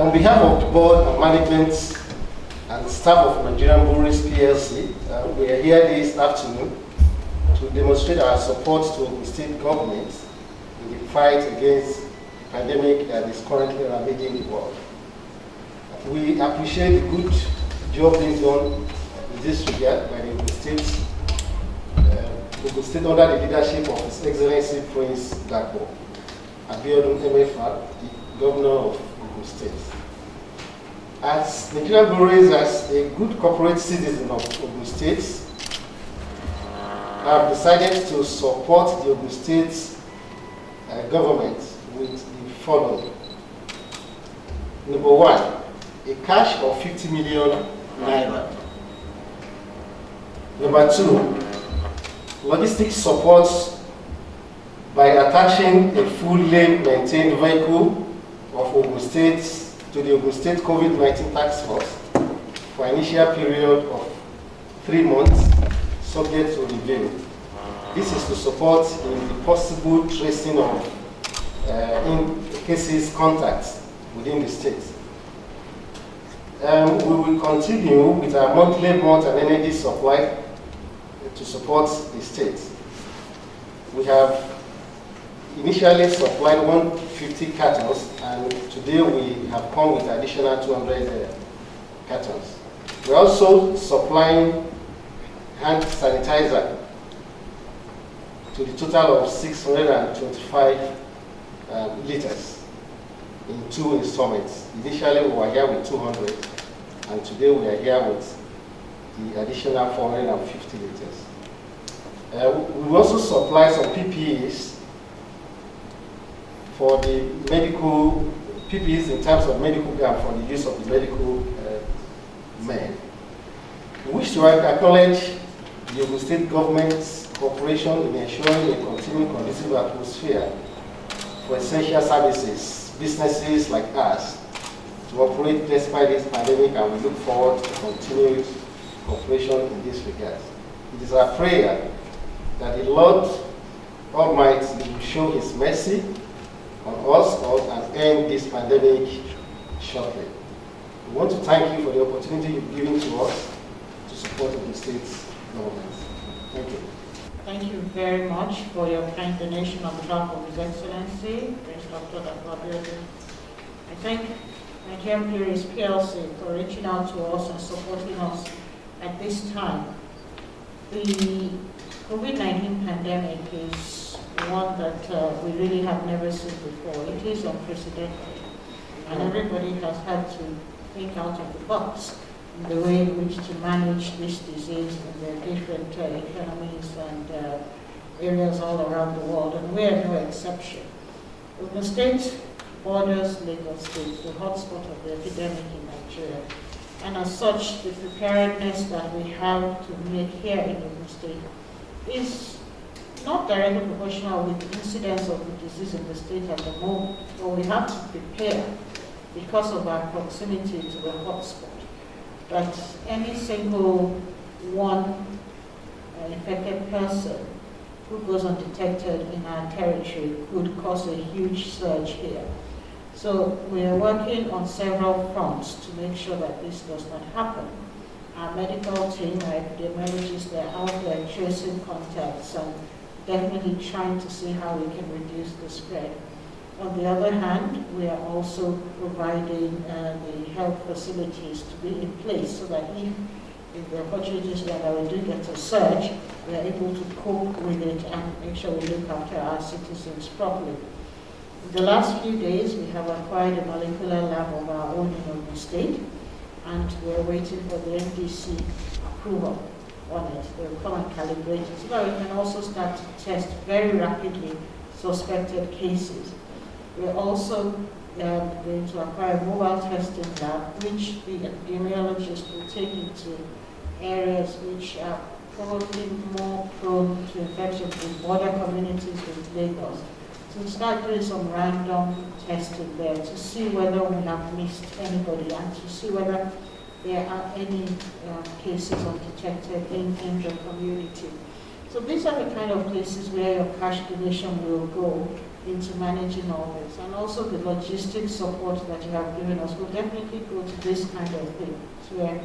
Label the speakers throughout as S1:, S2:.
S1: on behalf of the board and management and staff of Nigerian Breweries PLC, we are here this afternoon to demonstrate our support to the state government in the fight against the pandemic that is currently ravaging the world. We appreciate the good job being done in this regard by the Ogun State under the leadership of His Excellency Prince Govt Abiodun MFR, the Governor of Ogun State. As Nigerian Breweries, as a good corporate citizen of Ogun State, have decided to support the Ogun State government with the following. Number one, a cash of 50 million Naira. Number two, logistic support by attaching a fully maintained vehicle of Ogun State to the Ogun State COVID-19 Task Force for an initial period of 3 months, subject to review. This is to support in the possible tracing of in cases contacts within the state. We will continue with our monthly malt and energy supply to support the state. We have initially supplied 150 cartons, and today we have come with additional 200 cartons. We're also supplying hand sanitizer to the total of 625 liters in 2 installments. Initially we were here with 200, and today we are here with the additional 450 liters. We also supply some PPEs for the medical PPEs in terms of medical gear for the use of the medical men. We wish to acknowledge the Ogun State government's cooperation in ensuring a continuing conducive atmosphere for essential services, businesses like us, to operate despite this pandemic, and we look forward to continued cooperation in this regard. It is our prayer that the Lord Almighty will show His mercy on us all and end this pandemic shortly. We want to thank you for the opportunity you've given to us to support the state's government. Thank you.
S2: Thank you very much for your kind donation on behalf of His Excellency, Prince Dr. Abiodun. I thank Nigerian Breweries PLC for reaching out to us and supporting us at this time. The COVID-19 pandemic is one that we really have never seen before. It is unprecedented, and everybody has had to think out of the box in the way in which to manage this disease in the different economies and areas all around the world, and we are no exception. Ogun State borders Lagos State, the hotspot of the epidemic in Nigeria, and as such, the preparedness that we have to make here in Ogun State is not directly proportional with the incidence of the disease in the state at the moment, but we have to prepare because of our proximity to the hotspot. That any single one infected person who goes undetected in our territory could cause a huge surge here. So we are working on several fronts to make sure that this does not happen. Our medical team, our epidemiologists, they're out there tracing contacts and definitely trying to see how we can reduce the spread. On the other hand, we are also providing the health facilities to be in place so that if the opportunities that we do get a surge, we are able to cope with it and make sure we look after our citizens properly. In the last few days, we have acquired a molecular lab of our own in Ogun State, and we're waiting for the NDC approval on it. They'll come and calibrate it so that we can also start to test very rapidly suspected cases. We're also going to acquire a mobile testing lab, which the epidemiologists will take into areas which are probably more prone to infection with border communities with Lagos. So we'll start doing some random testing there to see whether we have missed anybody and to see whether there are any cases undetected in the community. So these are the kind of places where your cash donation will go into managing all this. And also the logistics support that you have given us will definitely go to this kind of thing, where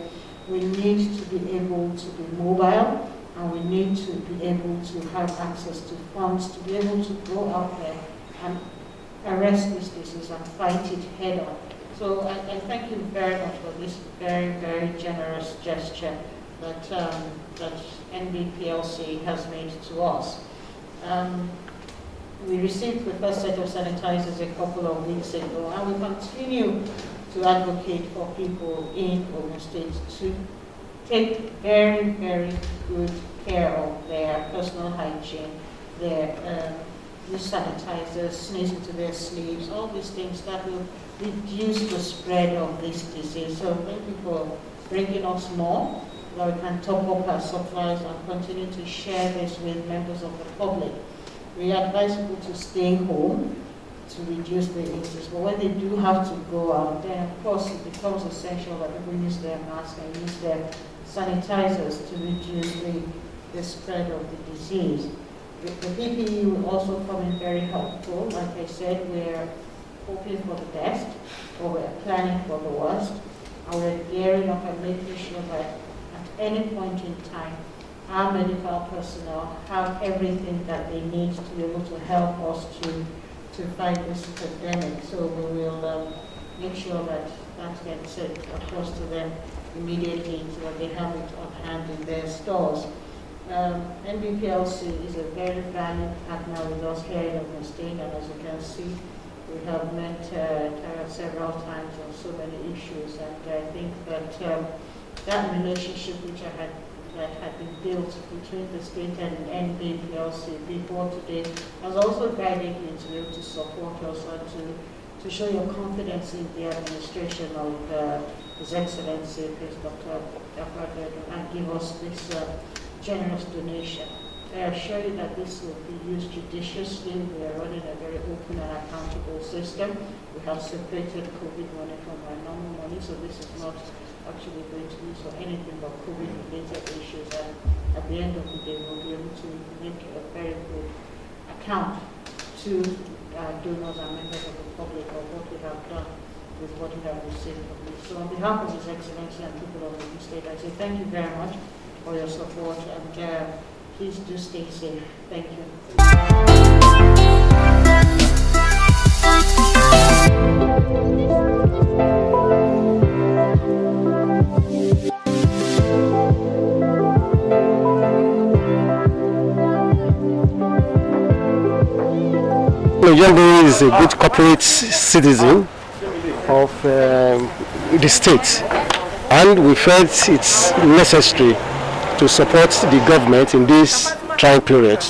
S2: we need to be able to be mobile, and we need to be able to have access to funds to be able to go out there and arrest this disease and fight it head on. So I thank you very much for this very, very generous gesture that, that NBPLC has made to us. We received the first set of sanitizers a couple of weeks ago, and we continue to advocate for people in Ogun State to take very, very good care of their personal hygiene, their use sanitizers, sneeze into their sleeves, all these things that will reduce the spread of this disease. So thank you for bringing us more, that we can top up our supplies and continue to share this with members of the public. We advise people to stay home to reduce the incidence, but when they do have to go out, then of course it becomes essential that people use their masks and use their sanitizers to reduce the spread of the disease. The PPE will also come in very helpful. Like I said, we're hoping for the best, or we're planning for the worst, and we're gearing up and making sure that at any point in time, our medical personnel have everything that they need to be able to help us to fight this pandemic. So we will make sure that that gets sent across to them immediately so that they have it on hand in their stores. NBPLC is a very valued partner with us here in Ogun State, and as you can see, we have met several times on so many issues, and I think that that relationship that had been built between the state and NBPLC before today has also guided you to be able to support us and to show your confidence in the administration of His Excellency, Dr. and give us this generous donation. I assure you that this will be used judiciously. We are running a very open and accountable system. We have separated COVID money from our normal money, so this is not actually going to be used for anything but COVID-related issues. And at the end of the day, we'll be able to make a very good account to donors and members of the public of what we have done with what we have received from this. So on behalf of His Excellency and people of the state, I say thank you very much for your support, and please do stay safe. Thank you.
S3: Nigerian Breweries is a good corporate citizen of the state, and we felt it's necessary to support the government in this trying period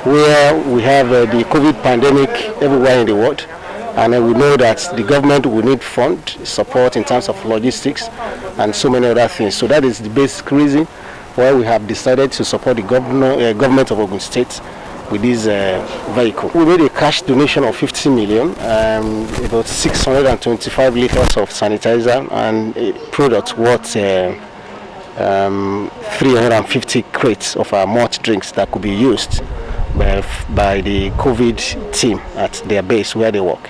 S3: where we have the COVID pandemic everywhere in the world, and we know that the government will need fund support in terms of logistics and so many other things. So that is the basic reason why we have decided to support the government of Ogun State with this vehicle. We made a cash donation of 50 million, about 625 liters of sanitizer, and a product worth 350 crates of our malt drinks that could be used by the COVID team at their base where they work.